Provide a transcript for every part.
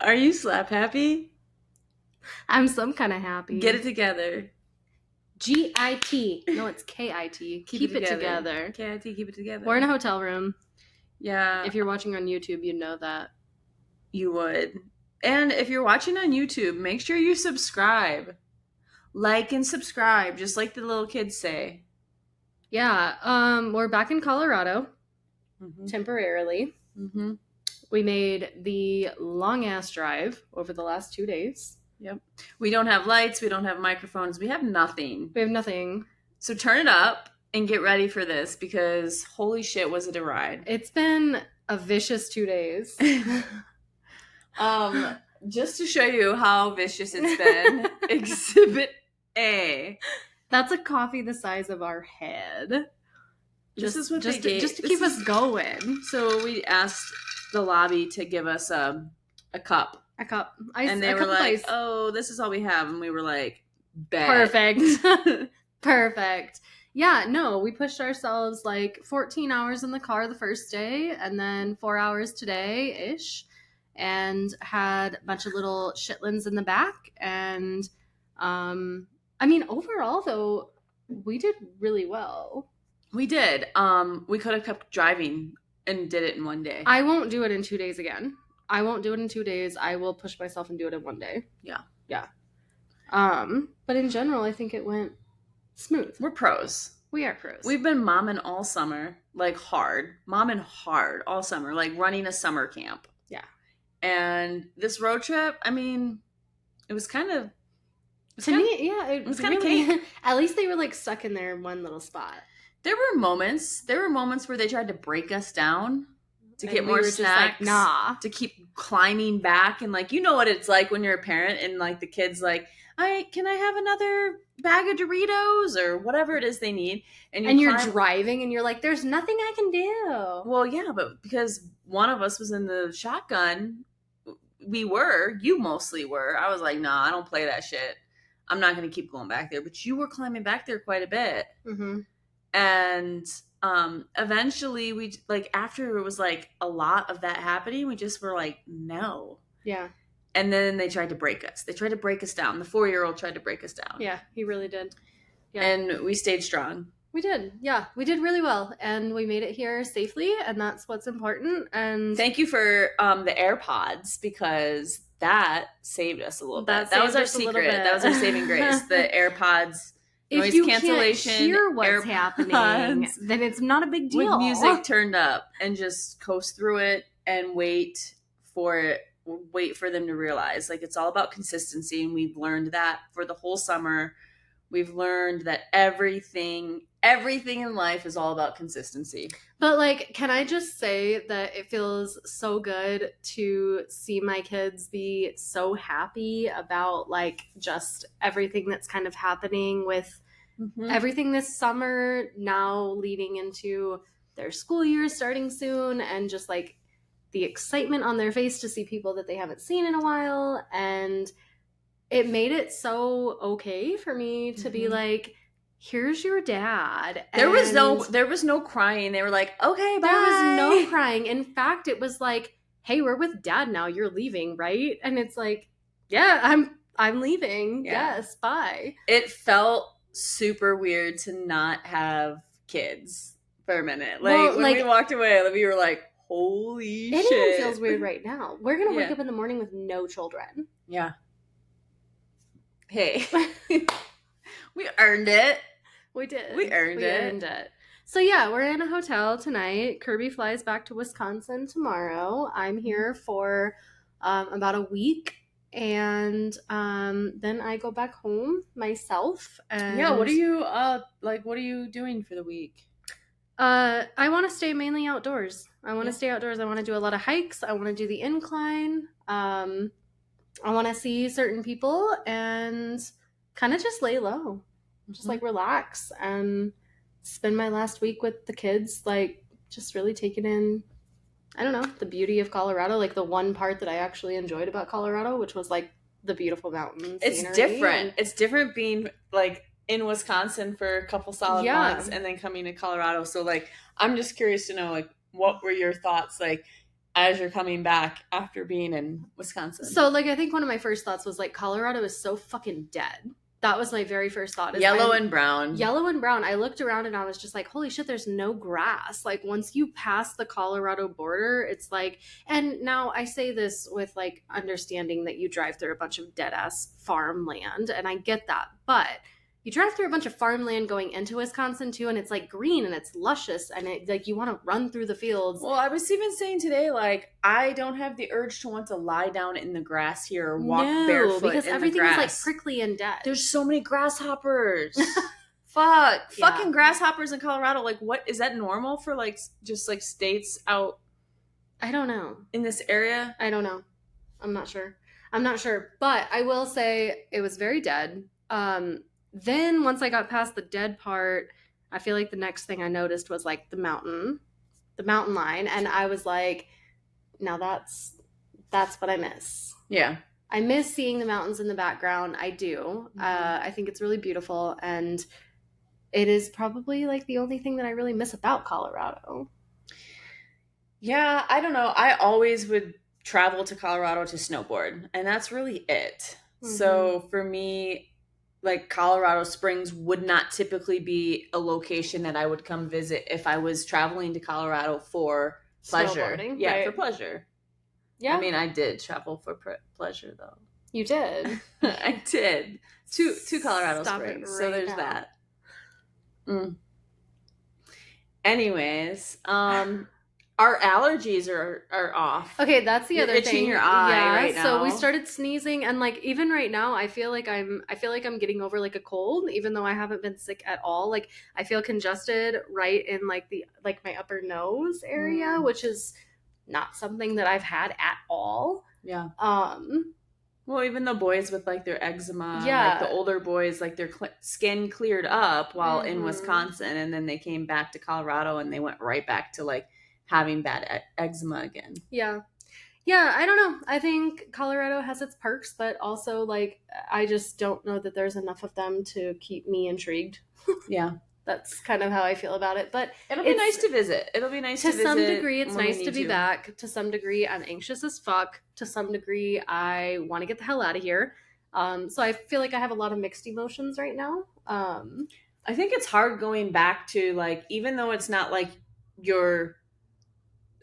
Are you slap happy? I'm some kind of happy. Get it together. G-I-T. No, it's K-I-T. Keep it together. K-I-T, keep it together. We're in a hotel room. Yeah. If you're watching on YouTube, you'd know that. You would. And if you're watching on YouTube, make sure you subscribe. Like and subscribe, just like the little kids say. Yeah, we're back in Colorado temporarily. Mm-hmm. We made the long-ass drive over the last 2 days. Yep. We don't have lights. We don't have microphones. We have nothing. We have nothing. So turn it up and get ready for this because holy shit, was it a ride. It's been a vicious 2 days. Just to show you how vicious it's been, Exhibit A. That's a coffee the size of our head. This is what they gave. Just to keep us going. So we asked the lobby to give us a cup. A cup. And they were like, oh, this is all we have. And we were like, bet. Perfect. Perfect. Yeah, no, we pushed ourselves like 14 hours in the car the first day and then 4 hours today-ish and had a bunch of little shitlins in the back. And, I mean, overall, though, we did really well. We did. We could have kept driving and did it in one day. I won't do it in 2 days again. I won't do it in 2 days. I will push myself and do it in 1 day. Yeah. Yeah. But in general, I think it went smooth. We're pros. We are pros. We've been momming all summer, like hard. Momming hard all summer, like running a summer camp. Yeah. And this road trip, I mean, it was kind of... It was kind of cake. At least they were like stuck in their one little spot. There were moments where they tried to break us down to get more snacks. Just like, nah. To keep climbing back. And like, you know what it's like when you're a parent and like the kid's like, can I have another bag of Doritos or whatever it is they need? And you're driving and you're like, there's nothing I can do. Well, yeah, but because one of us was in the shotgun, you mostly were. I was like, nah, I don't play that shit. I'm not going to keep going back there. But you were climbing back there quite a bit. Mm-hmm. And eventually we like after it was like a lot of that happening, we just were like, no. Yeah. And then they tried to break us. They tried to break us down. The 4-year-old tried to break us down. Yeah, he really did. Yeah. And we stayed strong. We did. Yeah, we did really well. And we made it here safely. And that's what's important. And thank you for the AirPods because that saved us a little bit. That was our secret. That was our saving grace. The AirPods. If you cancellation, can't hear what's happening, then it's not a big deal. With music turned up and just coast through it and wait for them to realize. Like, it's all about consistency, and we've learned that for the whole summer. We've learned that everything in life is all about consistency. But, like, can I just say that it feels so good to see my kids be so happy about, like, just everything that's kind of happening with everything this summer, now leading into their school year starting soon, and just, like, the excitement on their face to see people that they haven't seen in a while. And it made it so okay for me to be like, here's your dad. There was no crying. They were like, okay, bye. There was no crying. In fact, it was like, hey, we're with dad now. You're leaving, right? And it's like, yeah, I'm leaving. Yeah. Yes, bye. It felt super weird to not have kids for a minute. Like, when we walked away, we were like, holy shit. It even feels weird right now. We're going to wake up in the morning with no children. Yeah. Hey. We earned it. We did. We earned it. So yeah, we're in a hotel tonight. Kirby flies back to Wisconsin tomorrow. I'm here for about a week. And then I go back home myself. And yeah, what are you doing for the week? I want to stay mainly outdoors. I want to stay outdoors. I want to do a lot of hikes. I want to do the incline. I want to see certain people and kind of just lay low. Just like relax and spend my last week with the kids, like just really taking in, I don't know, the beauty of Colorado, like the one part that I actually enjoyed about Colorado, which was like the beautiful mountains. It's different. It's different being like in Wisconsin for a couple solid months and then coming to Colorado. So like, I'm just curious to know, like, what were your thoughts? Like, as you're coming back after being in Wisconsin? So, like, I think one of my first thoughts was, like, Colorado is so fucking dead. That was my very first thought. Yellow and brown. Yellow and brown. I looked around and I was just like, holy shit, there's no grass. Like, once you pass the Colorado border, it's like, and now I say this with, like, understanding that you drive through a bunch of dead ass farmland, and I get that. But you drive through a bunch of farmland going into Wisconsin too, and it's like green and it's luscious, and it, like, you want to run through the fields. Well, I was even saying today, like, I don't have the urge to want to lie down in the grass here or walk barefoot because in everything the is grass. like prickly and dead. There's so many grasshoppers. Fuck. Yeah. Fucking grasshoppers in Colorado. Like, what is that normal for, like, just like states out I don't know. in this area? I don't know. I'm not sure. But I will say it was very dead. Then once I got past the dead part, I feel like the next thing I noticed was like the mountain line, and I was like, now that's what I miss. Yeah. I miss seeing the mountains in the background. I do. Mhm. I think it's really beautiful, and it is probably like the only thing that I really miss about Colorado. Yeah, I don't know. I always would travel to Colorado to snowboard, and that's really it. So for me, like, Colorado Springs would not typically be a location that I would come visit if I was traveling to Colorado for pleasure. Snowboarding, Yeah, right. for pleasure. Yeah, I mean, I did travel for pleasure, though. you did. I did to Colorado Stop it Springs. right So there's now. that. Anyways, our allergies are off. Okay, that's the You're other itching thing. your eye Yeah, right so we now. started sneezing, and like even right now, I feel like I'm getting over like a cold, even though I haven't been sick at all. Like, I feel congested right in like my upper nose area, which is not something that I've had at all. Yeah. Um, Well, even the boys with like their eczema, Yeah. like the older boys, like their skin cleared up while in Mhm. Wisconsin, and then they came back to Colorado and they went right back to like having bad eczema again. yeah. I don't know. I think Colorado has its perks, but also like I just don't know that there's enough of them to keep me intrigued. Yeah. That's kind of how I feel about it. But It'll be It's- nice to visit. It'll be nice to to visit. some degree, it's when we nice to need be back. To some degree, I'm anxious as fuck. To some degree, I want to get the hell out of here. So I feel like I have a lot of mixed emotions right now. I think it's hard going back to, like, even though it's not like your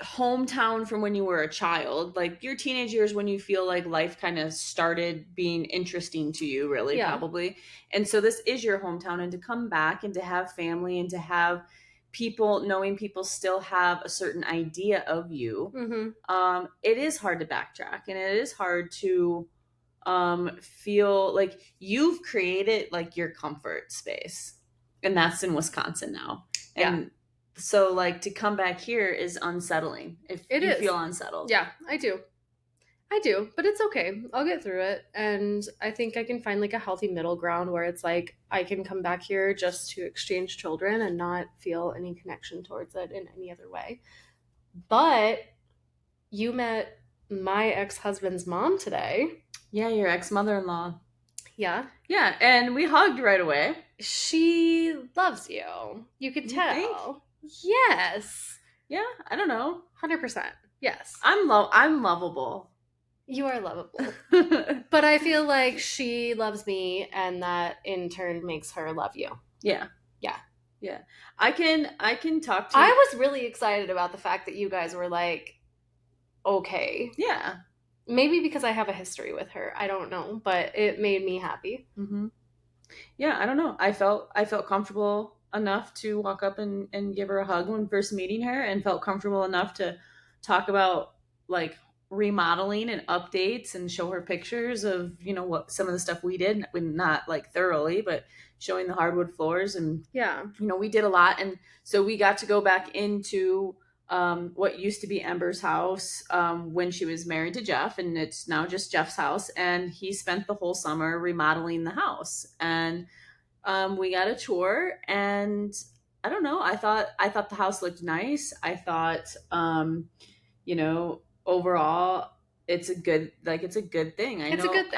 hometown from when you were a child, like your teenage years when you feel like life kind of started being interesting to you, really, Yeah. probably. And so this is your hometown, and to come back and to have family and to have people, knowing people still have a certain idea of you, Mm-hmm. it is hard to backtrack, and it is hard to feel like you've created like your comfort space, and that's in Wisconsin now. And so like to come back here is unsettling if It you is. feel unsettled. Yeah, I do, but it's okay. I'll get through it, and I think I can find like a healthy middle ground where it's like I can come back here just to exchange children and not feel any connection towards it in any other way. But you met my ex-husband's mom today. Yeah, your ex-mother-in-law. Yeah. Yeah, and we hugged right away. She loves you. You can You tell. think? Yes. Yeah, I don't know. 100%. Yes. I'm lovable. You are lovable. But I feel like she loves me, and that in turn makes her love you. Yeah. Yeah. Yeah. I can talk to I was really excited about the fact that you guys were like, okay. Yeah. Maybe because I have a history with her. I don't know, but it made me happy. Mm-hmm. Yeah, I don't know. I felt comfortable enough to walk up and give her a hug when first meeting her, and felt comfortable enough to talk about like remodeling and updates and show her pictures of, you know, what some of the stuff we did, not like thoroughly, but showing the hardwood floors. And Yeah. you know, we did a lot. And so we got to go back into what used to be Ember's house when she was married to Jeff, and it's now just Jeff's house. And he spent the whole summer remodeling the house, and we got a tour. And I don't know, I thought the house looked nice. I thought, you know, overall, it's a good thing. It's a good thing.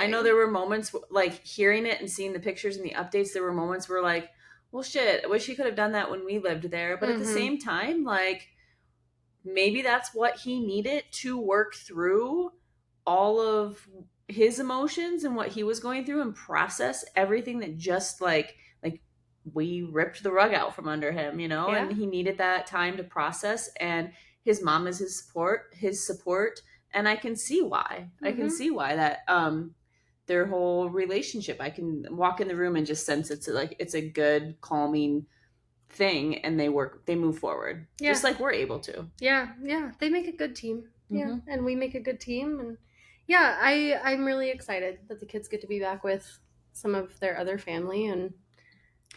I know there were moments like hearing it and seeing the pictures and the updates. There were moments where like, well, shit, I wish he could have done that when we lived there. But at the Mhm. same time, like, maybe that's what he needed to work through all of his emotions and what he was going through and process everything that just like we ripped the rug out from under him, you know, and Yeah. he needed that time to process, and his mom is his support, and I can see why. I can Mm-hmm. see why that their whole relationship, I can walk in the room and just sense it's a good calming thing, and they move forward Yeah. just like we're able to. Yeah. Yeah. They make a good team. Yeah. Mm-hmm. And we make a good team. And yeah, I'm really excited that the kids get to be back with some of their other family and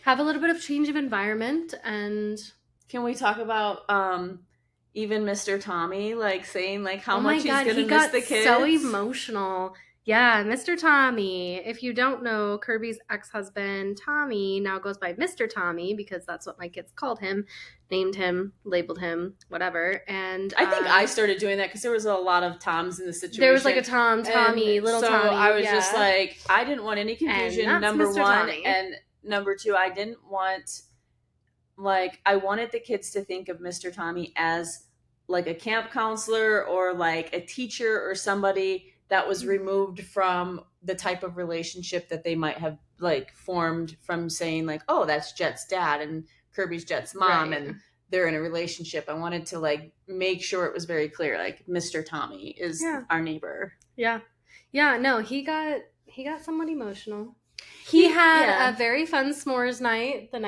have a little bit of change of environment. And Can we talk about even Mr. Tommy, like saying like how oh my much he's God, gonna he miss got the so kids? emotional. Yeah, Mr. Tommy. If you don't know, Kirby's ex-husband, Tommy, now goes by Mr. Tommy because that's what my kids called him, named him, labeled him, whatever. And I think I started doing that because there was a lot of Toms in the there was like a situation. Tom, And Tommy, little so I Tommy, was just yeah. like, I didn't want any And confusion, that's number Mr. one. Tommy. And number two, I didn't want, like, I wanted the kids to think of Mr. Tommy as like a camp counselor or like a teacher or somebody that was removed from the type of relationship that they might have like formed from saying like, oh, that's Jet's dad and Kirby's Jet's mom, Right. and they're in a relationship. I wanted to like make sure it was very clear, like Mr. Tommy is Yeah. our neighbor. Yeah. Yeah, no, he got somewhat emotional. He had Yeah. a very fun s'mores night the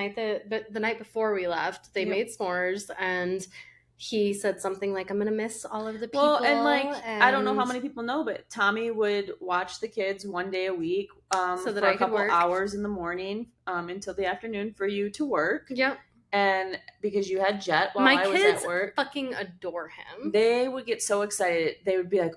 night before we left. They Yep. made s'mores and he said something like, "I'm gonna miss all of the people." Well, and like I don't know how and many people know, but Tommy would watch the kids one day a week so that for I a could couple work. hours in the morning until the afternoon for you to work. Yep. And because you had Jet while My I was kids at work, fucking adore him. they would get so excited. They would be like,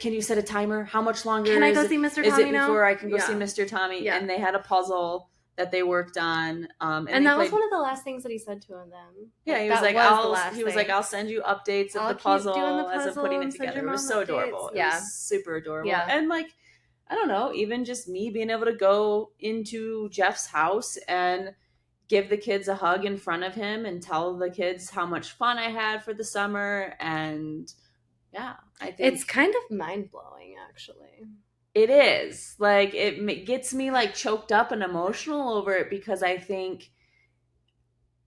can you set a timer? How much longer Can I is go it, see Mr. is Tommy it now? before I can go Yeah. see Mr. Tommy? Yeah. And they had a puzzle that they worked on. And And that was played, one of the last things that he said to them. yeah, he that was like, was the last he was like, thing. I'll send you updates of I'll the keep puzzle doing the as I'm puzzle putting it and send together. your It was mom so updates. adorable. It Yeah. was super adorable. Yeah. And like, I don't know, even just me being able to go into Jeff's house and give the kids a hug in front of him and tell the kids how much fun I had for the summer. And yeah, I think It's kind of mind-blowing, actually. it is. Like, it gets me like choked up and emotional over it because I think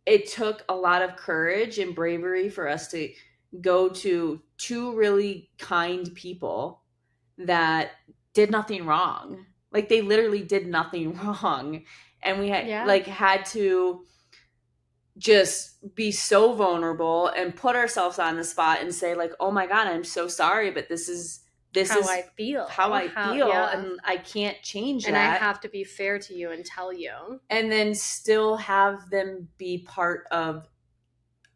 it took a lot of courage and bravery for us to go to two really kind people that did nothing wrong. Like, they literally did nothing wrong. And we had to just be so vulnerable and put ourselves on the spot and say like, oh my God, I'm so sorry, but this is how I feel. how I feel, yeah. and I can't change And that. I have to be fair to you and tell you. And then still have them be part of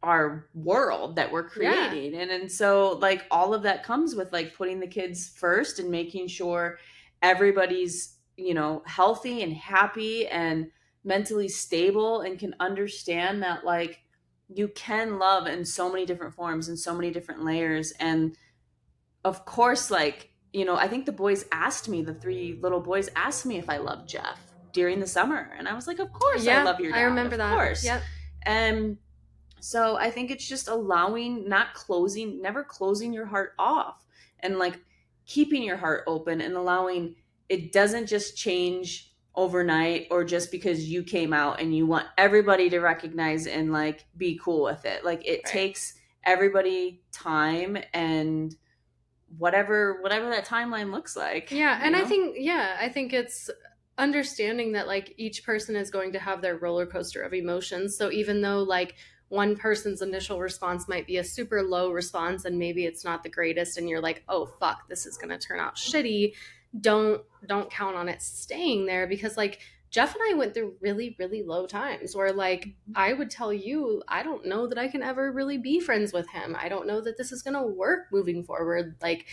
our world that we're creating. Yeah. And so like all of that comes with like putting the kids first and making sure everybody's, healthy and happy and mentally stable and can understand that like you can love in so many different forms and so many different layers. And of course, like, I think the 3 little boys asked me if I loved Jeff during the summer. And I was like, of course I love your dad. I remember of that. course. Yep. And so I think it's just never closing your heart off, and like keeping your heart open and allowing it doesn't just change overnight or just because you came out and you want everybody to recognize and like be cool with it. Like it takes everybody time and whatever that timeline looks like. Yeah, and I think it's understanding that like each person is going to have their roller coaster of emotions. So even though like one person's initial response might be a super low response and maybe it's not the greatest and you're like, "Oh fuck, this is going to turn out shitty." Don't count on it staying there because like Jeff and I went through really, really low times where like I would tell you, I don't know that I can ever really be friends with him. I don't know that this is going to work moving forward. Like,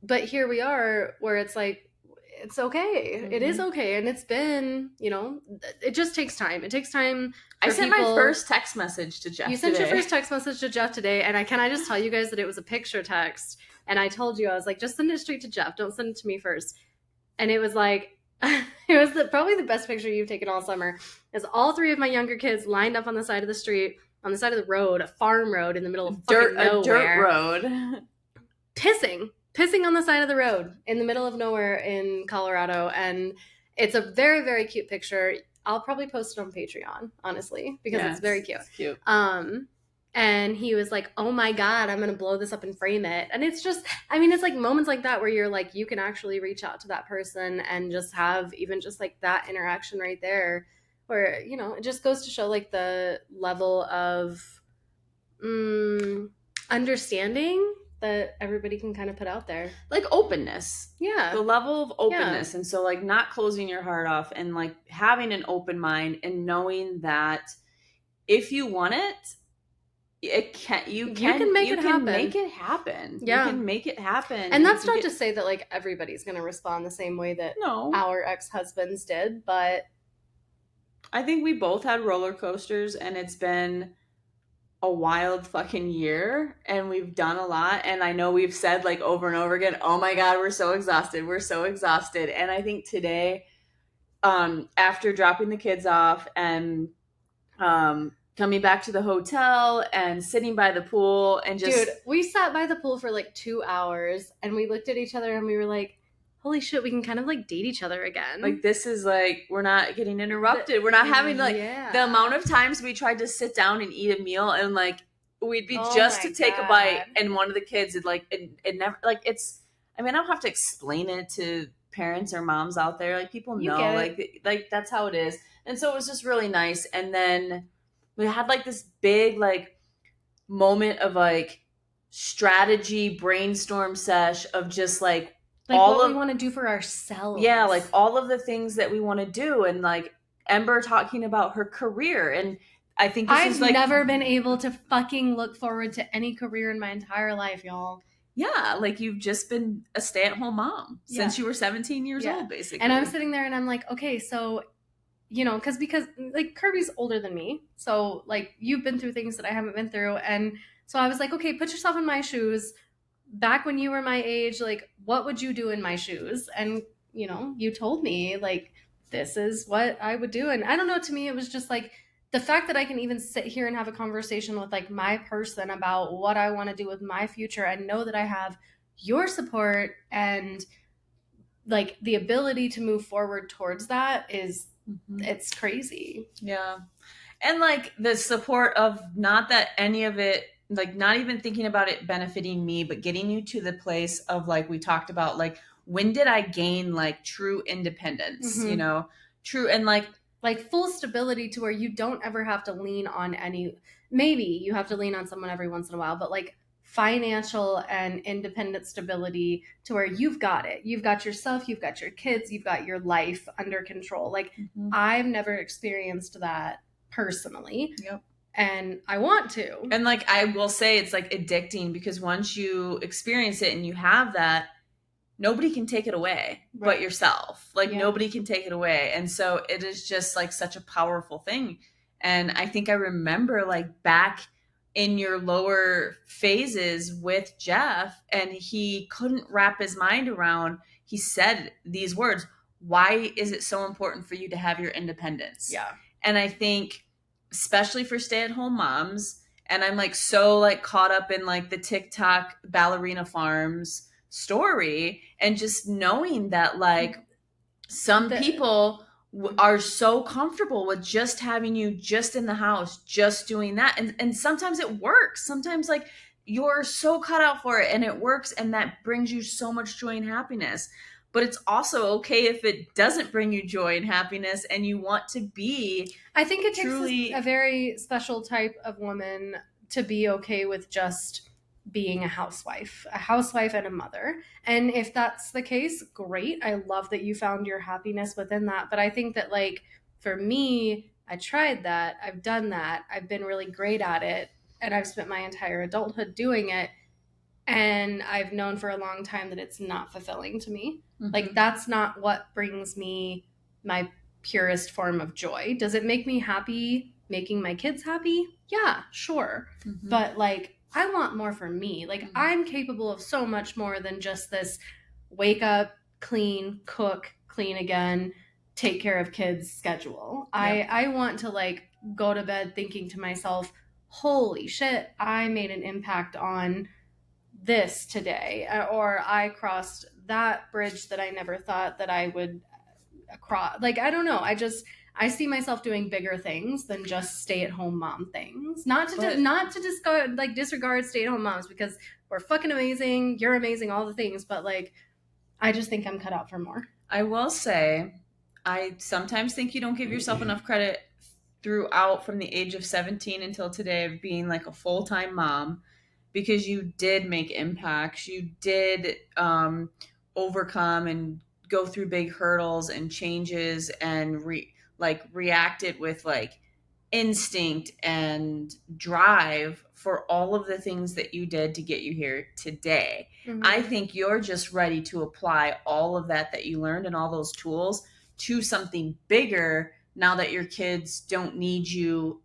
but here we are where it's like, it's okay. Mm-hmm. It is okay. And it's been, it just takes time. It takes time. I sent my first text message to Jeff. You sent your first text message to Jeff today. And can I just tell you guys that it was a picture text? And I told you, I was like, just send it straight to Jeff. Don't send it to me first. And it was like, it was probably the best picture you've taken all summer. Is all 3 of my younger kids lined up on the side of the street on the side of the road, a farm road in the middle of dirt, fucking nowhere. a dirt road. Pissing on the side of the road in the middle of nowhere in Colorado. And it's a very, very cute picture. I'll probably post it on Patreon, honestly, because it's very cute. It's cute. And he was like, oh my God, I'm going to blow this up and frame it. And it's just, I mean, it's like moments like that where you're like, you can actually reach out to that person and just have even just like that interaction right there where, you know, it just goes to show like the level of understanding that everybody can kind of put out there. Like openness. Yeah. The level of openness. Yeah. And so like not closing your heart off and like having an open mind and knowing that if you want it, you can make it happen. Yeah. You can make it happen. And that's not to say that like everybody's going to respond the same way that our ex-husbands did, but I think we both had roller coasters and it's been a wild fucking year and we've done a lot. And I know we've said like over and over again, oh my God, we're so exhausted. We're so exhausted. And I think today, after dropping the kids off and, coming back to the hotel and sitting by the pool and just... Dude, we sat by the pool for like 2 hours and we looked at each other and we were like, holy shit, we can kind of like date each other again. Like this is like, we're not getting interrupted. We're not having like the amount of times we tried to sit down and eat a meal and like we'd be just to take a bite and one of the kids would like, it never like it's, I mean, I don't have to explain it to parents or moms out there. Like people know, like that's how it is. And so it was just really nice. And then we had like this big like moment of like strategy brainstorm sesh of just like all what we want to do for ourselves. Yeah, like all of the things that we want to do. And like Ember talking about her career. And I think I've never been able to fucking look forward to any career in my entire life, y'all. Yeah, like you've just been a stay-at-home mom since you were 17 years old, basically. And I'm sitting there and I'm like, okay, so... You know, because like Kirby's older than me. So like you've been through things that I haven't been through. And so I was like, okay, put yourself in my shoes. Back when you were my age, like what would you do in my shoes? And, you know, you told me like, this is what I would do. And I don't know, to me, it was just like the fact that I can even sit here and have a conversation with like my person about what I want to do with my future and know that I have your support and like the ability to move forward towards that is... It's crazy. Yeah. And like the support of not that any of it, like not even thinking about it benefiting me, but getting you to the place of like we talked about, like when did I gain like true independence, you know, true and like full stability to where you don't ever have to lean on any, maybe you have to lean on someone every once in a while, but like financial and independent stability to where you've got it. You've got yourself, you've got your kids, you've got your life under control. Like I've never experienced that personally. Yep. And I want to. And like I will say it's like addicting because once you experience it and you have that, nobody can take it away but yourself. Like nobody can take it away. And so it is just like such a powerful thing. And I think I remember like back in your lower phases with Jeff and he couldn't wrap his mind around, he said these words, why is it so important for you to have your independence? Yeah. And I think especially for stay-at-home moms, and I'm like so like caught up in like the TikTok ballerina farms story and just knowing that like some people are so comfortable with just having you just in the house, just doing that. And sometimes it works. Sometimes like you're so cut out for it and it works. And that brings you so much joy and happiness. But it's also okay if it doesn't bring you joy and happiness and you want to be... I think it takes a very special type of woman to be okay with just being a housewife and a mother. And if that's the case, great. I love that you found your happiness within that. But I think that like for me, I tried that. I've done that. I've been really great at it. And I've spent my entire adulthood doing it. And I've known for a long time that it's not fulfilling to me. Like that's not what brings me my purest form of joy. Does it make me happy making my kids happy? Yeah, sure. But like I want more for me. Like I'm capable of so much more than just this wake up, clean, cook, clean again, take care of kids schedule. I want to like go to bed thinking to myself, holy shit, I made an impact on this today, or I crossed that bridge that I never thought that I would cross. Like, I don't know. I see myself doing bigger things than just stay-at-home mom things. Not to discard, like, disregard stay-at-home moms, because we're fucking amazing. You're amazing, all the things. But like, I just think I'm cut out for more. I will say, I sometimes think you don't give yourself enough credit throughout from the age of 17 until today of being like a full-time mom, because you did make impacts. You did overcome and go through big hurdles and changes and reacted with like instinct and drive for all of the things that you did to get you here today. Mm-hmm. I think you're just ready to apply all of that you learned and all those tools to something bigger now that your kids don't need you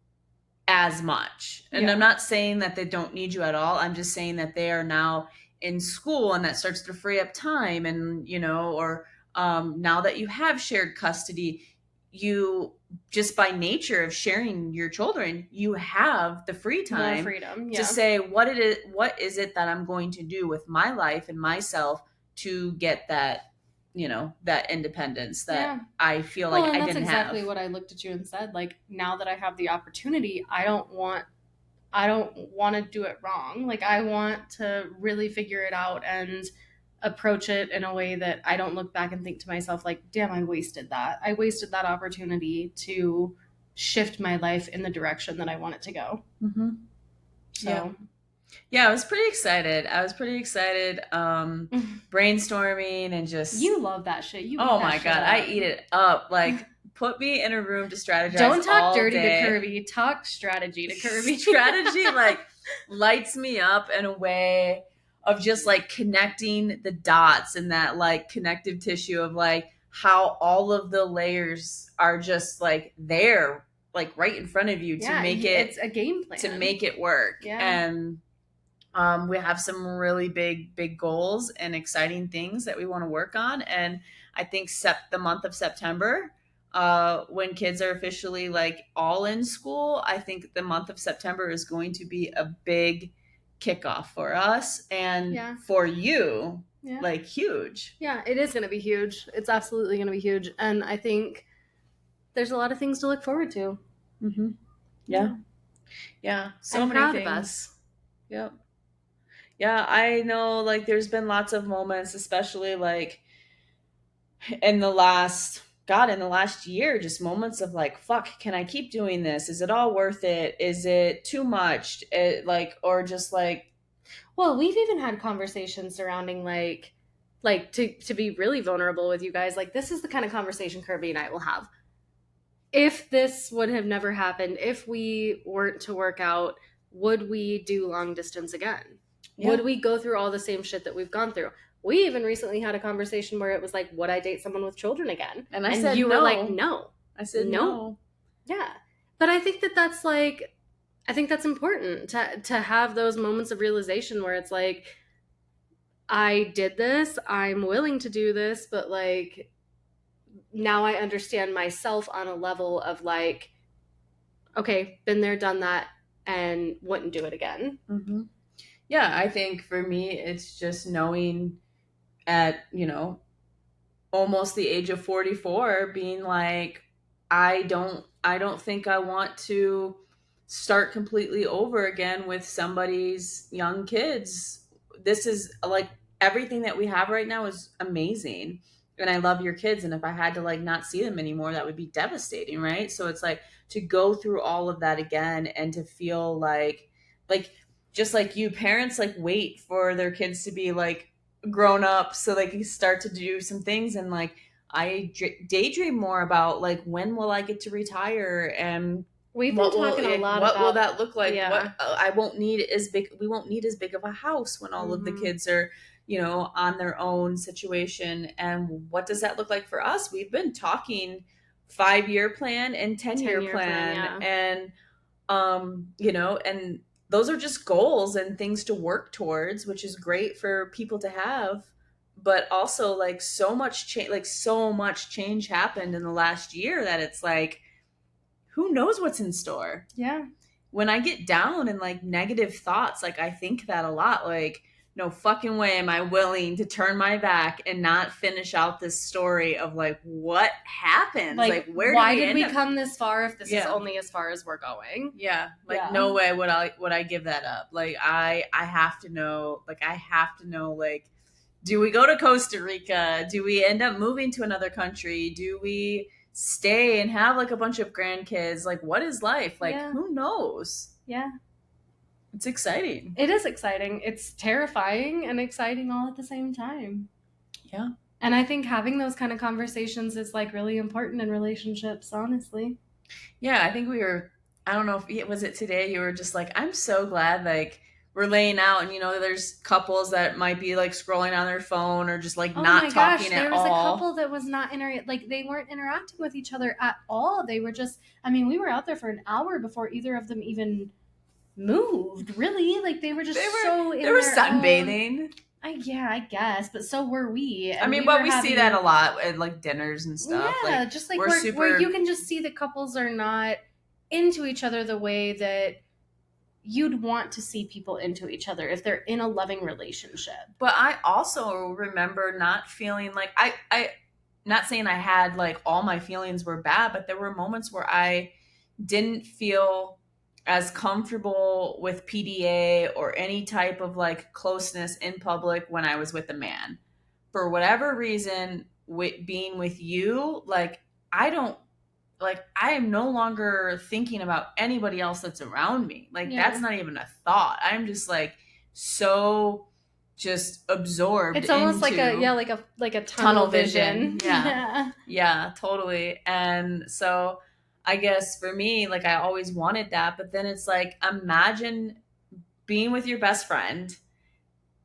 as much. And Yeah. I'm not saying that they don't need you at all. I'm just saying that they are now in school, and that starts to free up time. And, or now that you have shared custody, you just by nature of sharing your children, you have the free time, more freedom, to say what is it that I'm going to do with my life and myself to get that, that independence that I feel like I didn't have. That's exactly what I looked at you and said. Like, now that I have the opportunity, I don't want to do it wrong. Like, I want to really figure it out and approach it in a way that I don't look back and think to myself, like, damn, I wasted that. I wasted that opportunity to shift my life in the direction that I want it to go. Mm-hmm. So yeah, I was pretty excited. Brainstorming and just... You love that shit. Oh my God, I eat it up. Like, put me in a room to strategize. Don't talk all dirty day. to Kirby. Talk strategy to Kirby. Strategy like lights me up in a way of just like connecting the dots and that like connective tissue of like how all of the layers are just like there, like right in front of you to make it... It's a game plan to make it work. Yeah. And we have some really big goals and exciting things that we want to work on. And I think the month of September, when kids are officially like all in school, I think the month of September is going to be a big kickoff for us and for you. Like, huge. Yeah, it is going to be huge. It's absolutely going to be huge. And I think there's a lot of things to look forward to. Mm-hmm. Yeah. So I'm many proud things. of us. Yep. Yeah, I know, like, there's been lots of moments, especially like in the last year, just moments of like, fuck, can I keep doing this? Is it all worth it? Is it too much? Or just like... Well, we've even had conversations surrounding like to be really vulnerable with you guys. Like, this is the kind of conversation Kirby and I will have. If this would have never happened, if we weren't to work out, would we do long distance again? Yeah. Would we go through all the same shit that we've gone through? We even recently had a conversation where it was like, would I date someone with children again? And I said you no. were like, no. I said no. Yeah. But I think that's like, I think that's important to have those moments of realization where it's like, I did this, I'm willing to do this, but like, now I understand myself on a level of like, okay, been there, done that, and wouldn't do it again. Mm-hmm. Yeah, I think for me, it's just knowing at, almost the age of 44, being like, I don't think I want to start completely over again with somebody's young kids. This is like, everything that we have right now is amazing. And I love your kids. And if I had to like not see them anymore, that would be devastating. Right. So it's like to go through all of that again and to feel like just like you, parents like wait for their kids to be like grown up so they can start to do some things. And like, I daydream more about like, when will I get to retire? And we've been talking a lot what about, will that look like? Yeah. We won't need as big of a house when all of the kids are, on their own situation. And what does that look like for us? We've been talking 5-year plan and 10-year plan. And, and those are just goals and things to work towards, which is great for people to have. But also like so much change happened in the last year that it's like, who knows what's in store? Yeah. when I get down and like negative thoughts, like I think that a lot. Like, no fucking way am I willing to turn my back and not finish out this story of like what happens. Like, where why do we did we end up? come this far if this is Yeah. only as far as we're going? Yeah, like Yeah. no way would I give that up. Like I have to know. Like I have to know. Like, do we go to Costa Rica? Do we end up moving to another country? Do we stay and have like a bunch of grandkids? Like, what is life? Like, Yeah. who knows? Yeah. It's exciting. It is exciting. It's terrifying and exciting all at the same time. Yeah. And I think having those kind of conversations is like really important in relationships, honestly. Yeah, I think we were, I don't know if it was it today, you were just like, I'm so glad like we're laying out and there's couples that might be like scrolling on their phone or just like Oh not my gosh, talking there at was a all. couple that was not like they weren't interacting with each other at all. They were just, I mean, we were out there for an hour before either of them even moved, really. Like they were just so in They were their sunbathing. Yeah, I guess, but so were we. And I mean, we but were we see having, that a lot at like dinners and stuff. yeah, Like just like we're where super. you can just see the couples are not into each other the way that you'd want to see people into each other if they're in a loving relationship. But I also remember not feeling like I not saying I had like all my feelings were bad, but there were moments where I didn't feel as comfortable with PDA or any type of like closeness in public when I was with a man. For whatever reason, with being with you, like I don't like I am no longer thinking about anybody else that's around me. Like Yeah. that's not even a thought. I'm just like so just absorbed. It's almost like into a tunnel vision. Yeah. Yeah, totally. And so I guess for me, like I always wanted that, but then it's like imagine being with your best friend,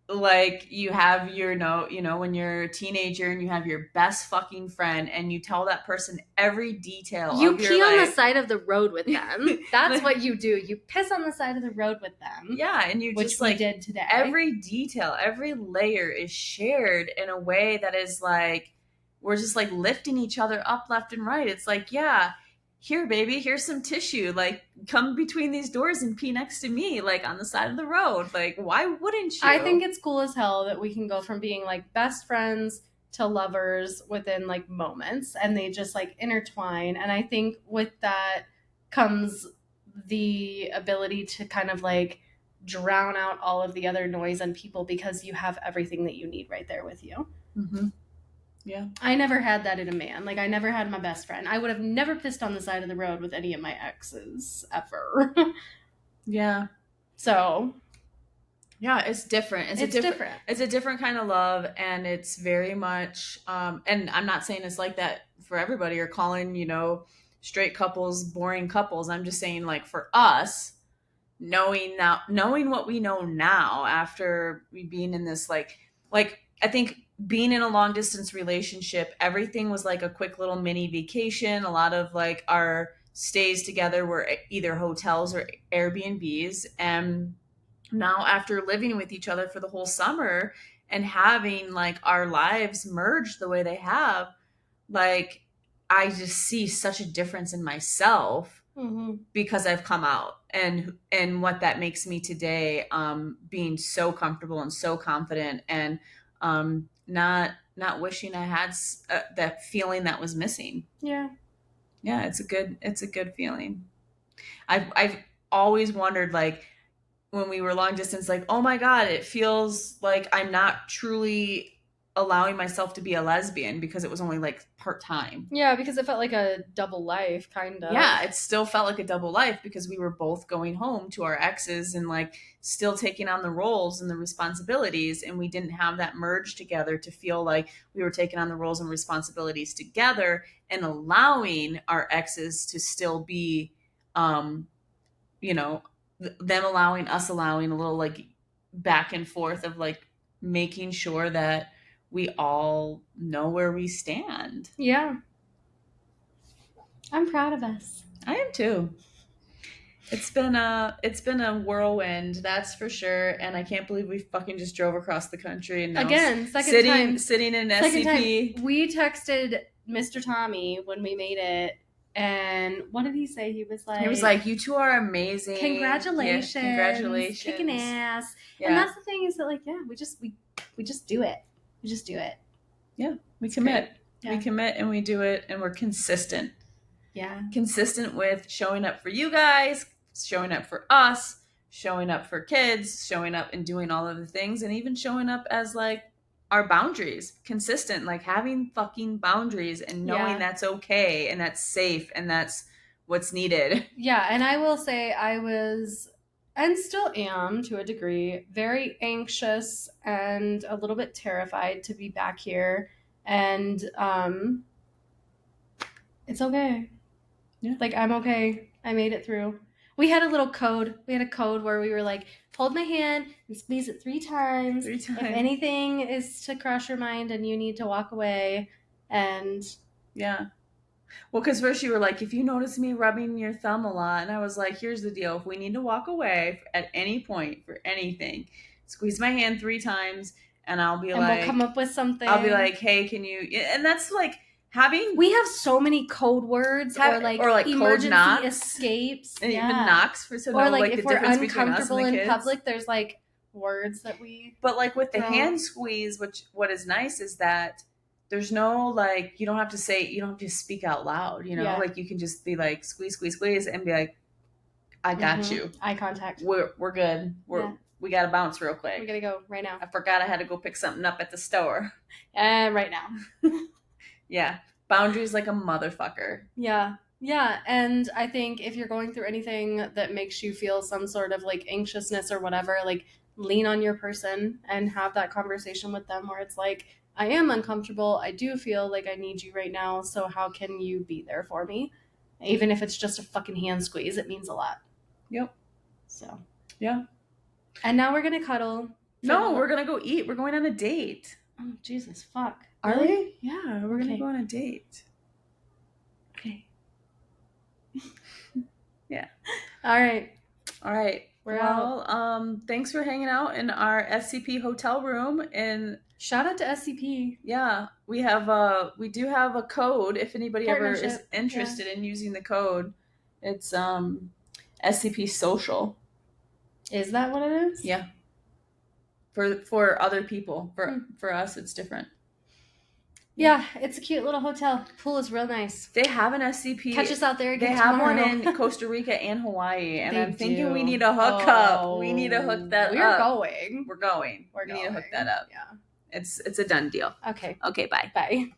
like you have your when you're a teenager and you have your best fucking friend and you tell that person every detail You of your pee on the life. side of the road with them. That's what you do. You piss on the side of the road with them. Yeah, and you which just we like did today. every detail, every layer is shared in a way that is like we're just like lifting each other up left and right. It's like, yeah, here baby, here's some tissue, like come between these doors and pee next to me, like on the side of the road. Like why wouldn't you? I think it's cool as hell that we can go from being like best friends to lovers within like moments, and they just like intertwine. And I think with that comes the ability to kind of like drown out all of the other noise and people because you have everything that you need right there with you. Mm-hmm. Yeah. I never had that in a man. Like I never had my best friend. I would have never pissed on the side of the road with any of my exes ever. Yeah. So yeah, it's different. It's a different kind of love, and it's very much and I'm not saying it's like that for everybody or calling, straight couples boring couples. I'm just saying like for us, knowing what we know now after we being in this like I think being in a long distance relationship, everything was like a quick little mini vacation. A lot of like our stays together were either hotels or Airbnbs. And now after living with each other for the whole summer and having like our lives merged the way they have, like I just see such a difference in myself because I've come out and what that makes me today, being so comfortable and so confident and not wishing I had that feeling that was missing. Yeah. It's a good feeling. I've always wondered, like when we were long distance, like, oh my God, it feels like I'm not truly allowing myself to be a lesbian because it was only like part-time. Yeah, because it felt like a double life, kind of. Yeah, it still felt like a double life because we were both going home to our exes and like still taking on the roles and the responsibilities, and we didn't have that merge together to feel like we were taking on the roles and responsibilities together and allowing our exes to still be them allowing us, allowing a little like back and forth of like making sure that we all know where we stand. Yeah. I'm proud of us. I am too. It's been a whirlwind, that's for sure, and I can't believe we fucking just drove across the country and now again sitting in an SCP. We texted Mr. Tommy when we made it And what did he say? He was like, you two are amazing. Congratulations. Yeah, congratulations. Kicking ass. Yeah. And that's the thing is that like, yeah, we just do it. We just do it. Yeah. We commit. Yeah. We commit and we do it and we're consistent. Yeah. Consistent with showing up for you guys, showing up for us, showing up for kids, showing up and doing all of the things, and even showing up as like our boundaries. Consistent, like having fucking boundaries and knowing that's okay and that's safe and that's what's needed. Yeah, and I will say I was, and still am to a degree, very anxious and a little bit terrified to be back here. And it's okay. Yeah. Like, I'm okay. I made it through. We had a little code. We had a code where we were like, hold my hand and squeeze it 3 times. 3 times. If anything is to cross your mind and you need to walk away. And yeah. Well, because first you were like, if you notice me rubbing your thumb a lot, and I was like, here's the deal. If we need to walk away at any point for anything, squeeze my hand 3 times and I'll be like, we'll come up with something. I'll be like, hey, can you, and that's like, we have so many code words or like emergency escapes and even knocks for or like if we're uncomfortable in public, there's like words that we. But like with the hand squeeze, what is nice is that there's no like you don't have to speak out loud, you know, like you can just be like squeeze, squeeze, squeeze, and be like, I got you. Eye contact. We're good. We gotta bounce real quick. We gotta go right now. I forgot I had to go pick something up at the store. Right now. Yeah. Boundaries like a motherfucker. Yeah. Yeah. And I think if you're going through anything that makes you feel some sort of like anxiousness or whatever, like lean on your person and have that conversation with them where it's like, I am uncomfortable. I do feel like I need you right now. So how can you be there for me? Even if it's just a fucking hand squeeze, it means a lot. Yep. So. Yeah. And now we're going to cuddle. No, we're going to go eat. We're going on a date. Oh, Jesus, fuck. Are we? Yeah, we're going to go on a date. Okay. Yeah. All right. We're out. Thanks for hanging out in our SCP hotel room. And shout out to SCP. Yeah, we do have a code if anybody ever is interested in using the code. It's SCP social. Is that what it is? Yeah. For other people. For us it's different. Yeah, it's a cute little hotel. Pool is real nice. They have an SCP. Catch us out there again. They have one in Costa Rica and Hawaii, and I'm thinking we need a hookup. We need to hook that up. We're going. We need to hook that up. Yeah. It's a done deal. Okay. Okay, bye. Bye.